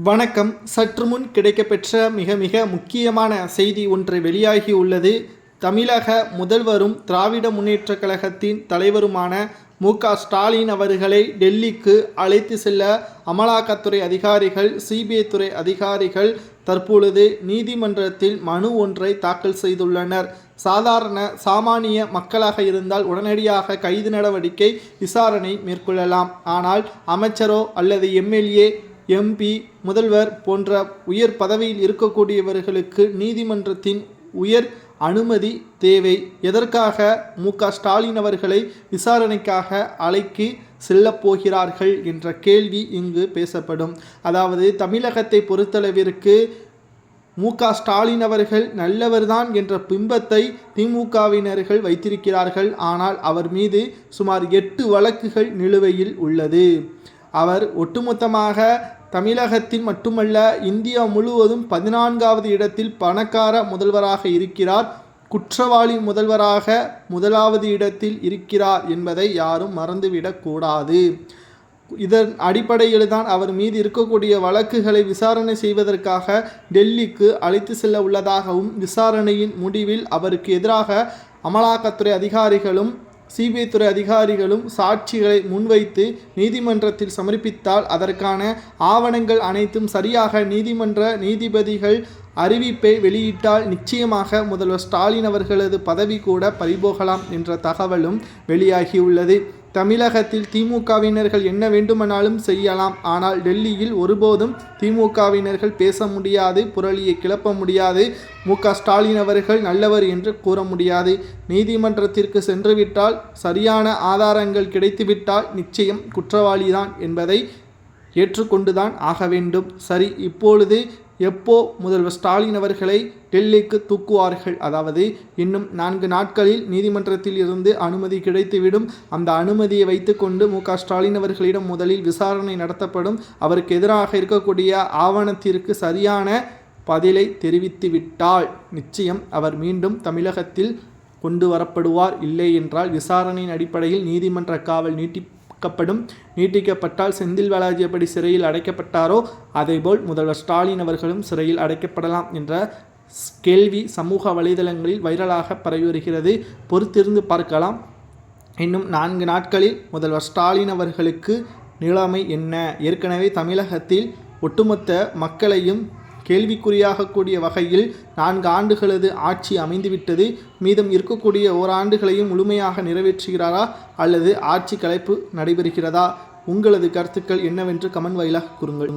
வணக்கம். சற்று முன் கிடைக்கப்பெற்ற மிக முக்கியமான செய்தி ஒன்று வெளியாகி உள்ளது. தமிழக முதல்வரும் திராவிட முன்னேற்றக் கழகத்தின் தலைவருமான மு.க. ஸ்டாலின் அவர்களை டெல்லிக்கு அழைத்து செல்ல அமலாக்கத்துறை அதிகாரிகள், சிபிஐ துறை அதிகாரிகள் தற்பொழுது நீதிமன்றத்தில் மனு ஒன்றை தாக்கல் செய்துள்ளனர். சாமானிய மக்களாக இருந்தால் உடனடியாக கைது நடவடிக்கை விசாரணை மேற்கொள்ளலாம். ஆனால் அமைச்சரோ அல்லது எம்எல்ஏ, எம்பி, முதல்வர் போன்ற உயர் பதவியில் இருக்கக்கூடியவர்களுக்கு நீதிமன்றத்தின் உயர் அனுமதி தேவை. எதற்காக மு.க. ஸ்டாலின் அவர்களை விசாரணைக்காக அழைத்து செல்லப் போகிறார்கள் என்ற கேள்வி இங்கு பேசப்படும். அதாவது தமிழகத்தை பொறுத்தளவிற்கு மு.க. ஸ்டாலின் அவர்கள் நல்லவர்தான் என்ற பிம்பத்தை திமுகவினர்கள் வைத்திருக்கிறார்கள். ஆனால் அவர் மீது சுமார் 8 வழக்குகள் நிலுவையில் உள்ளது. அவர் ஒட்டுமொத்தமாக தமிழகத்தில் மட்டுமல்ல, இந்தியா முழுவதும் 14வது இடத்தில் பணக்கார முதல்வராக இருக்கிறார். குற்றவாளி முதல்வராக 1வது இடத்தில் இருக்கிறார் என்பதை யாரும் மறந்துவிடக்கூடாது. இதன் அடிப்படையில் தான் அவர் மீது இருக்கக்கூடிய வழக்குகளை விசாரணை செய்வதற்காக டெல்லிக்கு அழைத்து செல்ல உள்ளதாகவும், விசாரணையின் முடிவில் அவருக்கு எதிராக அமலாக்கத்துறை அதிகாரிகளும் சிபிஐ துறை அதிகாரிகளும் சாட்சிகளை முன்வைத்து நீதிமன்றத்தில் சமர்ப்பித்தால் அதற்கான ஆவணங்கள் அனைத்தும் சரியாக நீதிமன்ற நீதிபதிகள் அறிவிப்பை வெளியிட்டால் நிச்சயமாக முதல்வர் ஸ்டாலின் அவர்களது பதவி கூட பறிபோகலாம் என்ற தகவலும் வெளியாகியுள்ளது. தமிழகத்தில் திமுகவினர்கள் என்ன வேண்டுமானாலும் செய்யலாம். ஆனால் டெல்லியில் ஒருபோதும் திமுகவினர்கள் பேச முடியாது, புரளியை கிளப்ப முடியாது, மு.க. ஸ்டாலின் அவர்கள் நல்லவர் என்று கூற முடியாது. நீதிமன்றத்திற்கு சென்றுவிட்டால், சரியான ஆதாரங்கள் கிடைத்துவிட்டால் நிச்சயம் குற்றவாளிதான் என்பதை ஏற்றுக்கொண்டுதான் ஆக வேண்டும். சரி, இப்பொழுது எப்போ முதல்வர் ஸ்டாலின் அவர்களை டெல்லிக்கு தூக்குவார்கள்? அதாவது இன்னும் 4 நாட்களில் நீதிமன்றத்தில் இருந்து அனுமதி கிடைத்துவிடும். அந்த அனுமதியை வைத்துக்கொண்டு மு.க. ஸ்டாலின் அவர்களிடம் முதலில் விசாரணை நடத்தப்படும். அவருக்கு எதிராக இருக்கக்கூடிய ஆவணத்திற்கு சரியான பதிலை தெரிவித்துவிட்டால் நிச்சயம் அவர் மீண்டும் தமிழகத்தில் கொண்டு வரப்படுவார். இல்லை என்றால் விசாரணையின் அடிப்படையில் நீதிமன்ற காவல் நீட்டிக்கப்பட்டால் செந்தில் பாலாஜி எப்படி சிறையில் அடைக்கப்பட்டாரோ அதேபோல் முதல்வர் ஸ்டாலின் அவர்களும் சிறையில் அடைக்கப்படலாம் என்ற கேள்வி சமூக வலைதளங்களில் வைரலாக பரவி வருகிறது. பொறுத்திருந்து பார்க்கலாம். இன்னும் 4 நாட்களில் முதல்வர் ஸ்டாலின் அவர்களுக்கு நிலைமை என்ன? ஏற்கனவே தமிழகத்தில் ஒட்டுமொத்த மக்களையும் கேள்விக்குறியாகக்கூடிய வகையில் 4 ஆண்டுகளது ஆட்சி அமைந்துவிட்டது. மீதம் இருக்கக்கூடிய ஓராண்டுகளையும் முழுமையாக நிறைவேற்றுகிறாரா அல்லது ஆட்சி கலைப்பு நடைபெறுகிறதா? உங்களது கருத்துக்கள் என்னவென்று கமெண்ட் வாயிலாக கூறுங்கள்.